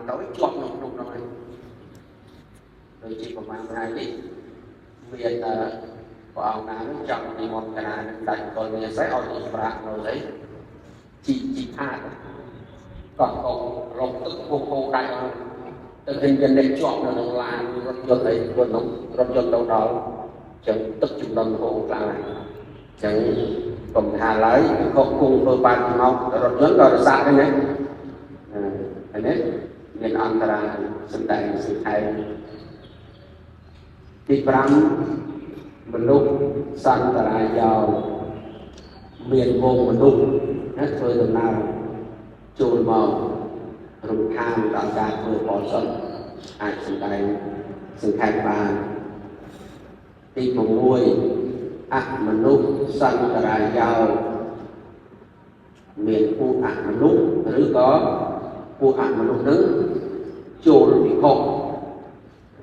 tới chọn nông rồi rồi chỉ có mang hai đi việc của ông nào trong thì một cái này đặt rồi người sẽ ở những bạn rồi đấy chỉ tha còn còn lòng tức vô đại tự hình dân để chọn là nó làm rốt ấy của nó rốt đâu đó chẳng tức trung tâm hộ lại chẳng còn thà lấy không cùng với bạn mau rốt rồi xa cái này thế nên nên anh ta sinh đại sự thayទី5មនុស្សសន្តរាយោមានវងមនុស្សណាធ្វើដំណើរចូលមករំខានដល់ការធ្វើបរិសុទ្ធអាចសម្ដែងសង្ខេបបានទី6អមនុស្សសន្តរាយោមានពួកអមនុស្សឬក៏ពួកអមនុស្សនឹងចូលពិភព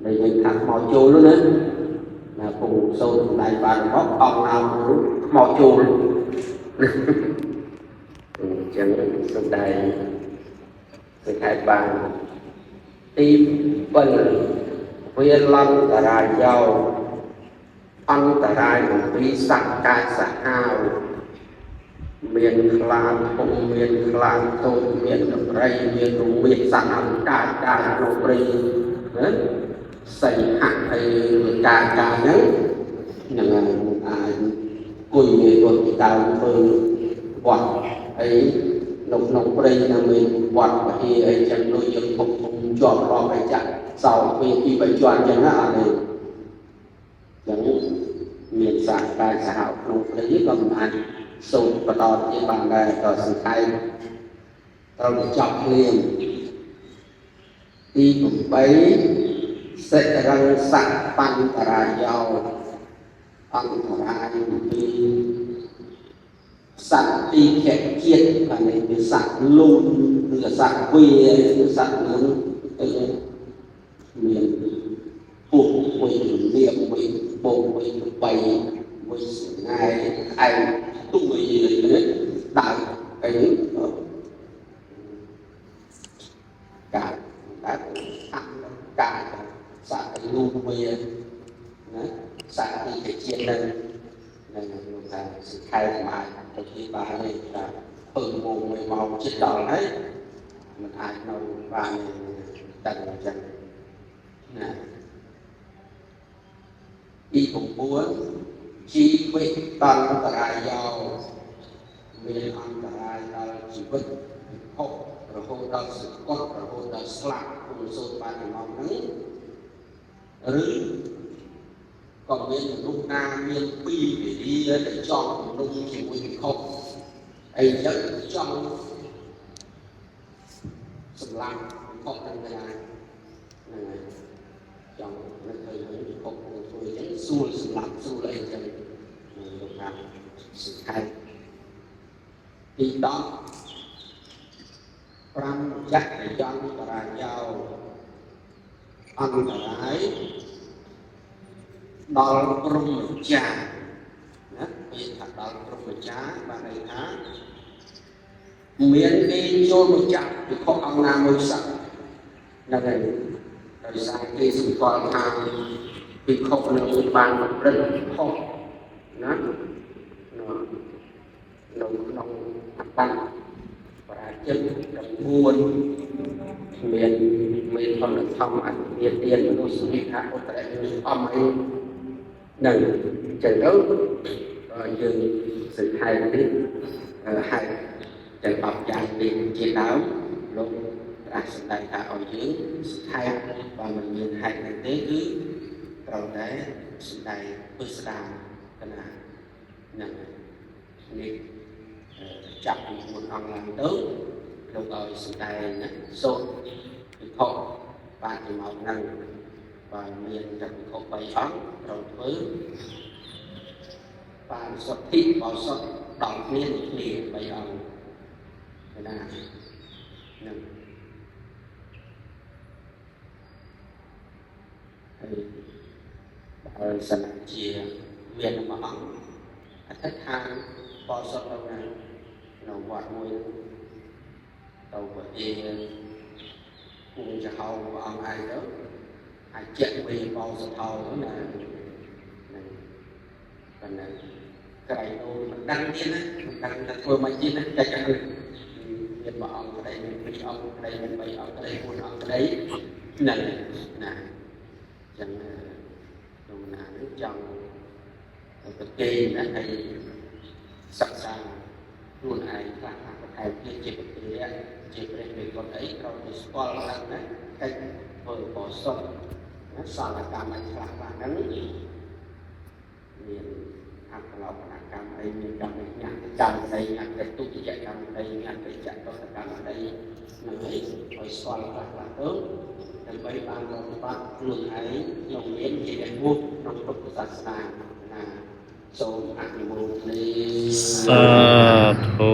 ដែលយើងថាមកចូលនោះណាណាពូសូនដៃបានមកអងណាមកចូលចឹងសំដែងសង្ខេបបានទី7វាលន្តរាយោអន្តរាយអំពីសក្កាសហាវមានខ្លាធំមានខ្លាតូចមានដំរីមានរមៀតសត្វអង្ការការក្នុងព្រៃណាសៃហាក់ហើយការហ្នឹងនឹងអាចគួយមានវត្តដើមធ្វើវត្តហើយនៅក្នុងព្រៃនឹងមានវត្តពហិអីចឹងដូចយើងពុកជាប់រកអីចាក់សោពី3ជាន់ចឹងណាអត់ទេចឹងមានសាស្ត្រការសហក្នុងព្រៃក៏មិនអាចសូត្របន្តទៀតបានដែរក៏សង្ខេបត្រូវចប់ភ្លាមទី8សិរឹងសៈបន្តរាយោអន្តរាយពីសត្វទីខេជាតិអានេះគឺសត្វលូនឬសត្វវាឬសត្វនឹងមានពុះមួយលៀបមួយបោកមួយបីមួយស្ងាយឯងទុំមួយនេះដើរអីកាដាក់កាសាក់លូនវាណាសាក់ទីខេជាតិនឹងលោកថាសិក្ខាសម័យទៅទីបាននេះថាពើងងមួយមកជិតដល់ហើយមិនអាចនៅបានតែអញ្ចឹងណាទី9ជីវិតតន្តរាយោមានអន្តរាយដល់ជីវិតហូបរហូតដល់សកត់រហូតដល់ស្លាប់គុំសូត្របានមកហ្នឹងឬក៏មានមនុស្សណាមានពីវេលាដែលចង់មនុស្សជាមួយពិភពអីចឹងចង់សម្លាប់ពិភពទាំងឡាយចង់នឹកឃើញពិភពធ្វើចឹងសួរសម្លាប់សួរអីចឹងលោកថាសិក្ខាទី10 5ចក្រយន្តរាយោអន្តរាយដល់ព្រំម្ចាស់ណាពាក្យថាដល់ព្រំម្ចាស់បានន័យថាមានគេចូលមកចាក់ពិភពអង្គណាមួយសឹកហ្នឹងហើយដោយសារគេសម្គាល់ថាពិភពនឹងបានប្រព្រឹត្តខុសណានៅក្នុងអត្តប្រាជិត9មានផលធម្មអនិទានមនុស្សវិថាឧត្តរអំអីនឹងចឹងទៅយើងសិក្ខានេះហេតុទាំង10យ៉ាងនេះជាដើមលោកប្រាសម្ដែងថាឲ្យយើងសិក្ខាបើមិនមានហេតុនេះទេគឺត្រូវតែសម្ដែងពិស្ដារកណានឹងនេះចាប់ពី4អង្គឡើងទៅលោកឲ្យសម្ដែងសូត្រពិភពបានពីមកហ្នឹងបើមានតែពិភព3អង្គត្រូវធ្វើបានសុទ្ធិបោសុទ្ធដល់គ្នា3អង្គណានឹងហើយបើសិនជាមានមួយអង្គអធិដ្ឋានបោសុទ្ធទៅណានៅវត្តមួយទៅប្រទេសគួរ ជាហៅព្រះអង្គឯងទៅអាចជាក់ពីបោសថោណាប៉ុន្តែក្រៃដូនមិនដឹងទៀតណាមិនដឹងថាធ្វើមកទៀតណាតែចាំមានព្រះអង្គក្តីមានពីរអង្គក្តីមានបីអង្គក្តី4អង្គក្តីហ្នឹងណាចឹងក្នុងណានេះចង់ទៅគេណាហើយសិក្សាខ្លួនឯងខ្លះប្រកែកជាពធាជាព្រះមេកុណអីត្រូវទៅស្គាល់ឡើងណាកិច្ចធ្វើបោសុខណាសលកម្មអីខ្លះហ្នឹងមានអត្តលក្ខណៈកម្មអីមានកម្មវិញ្ញាណកម្មអីញាក់ទុតិយកម្មអីញាក់ចតុសកម្មអីនឹងឲ្យស្គាល់ខ្លះទៅដើម្បីបានរកបាត់ខ្លួនឯងក្នុងមានជាអ្នកមុខក្នុងពុទ្ធសាសនាណាសូមអនុមោទនាសាធុ